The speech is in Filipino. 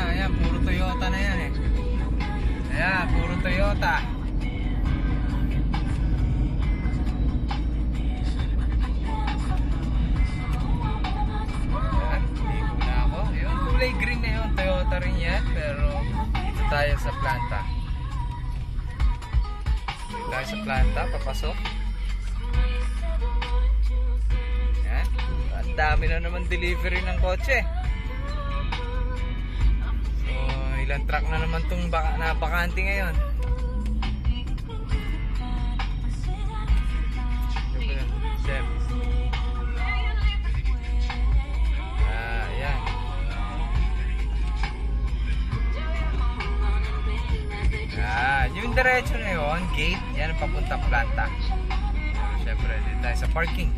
na. Ayan, puro Toyota na yan eh. Ayan, puro Toyota. Ayan, ligo na ako. Yung kulay green na yun, Toyota rin yan. Pero dito tayo sa planta. Dito tayo sa planta, papasok. Ayan, ang dami na naman delivery ng kotse. Ilang truck na naman itong bakante ngayon. Chef. Ayan. Yung diretso na yun, gate, yan ang papuntang planta. Siyempre, dito tayo sa parking.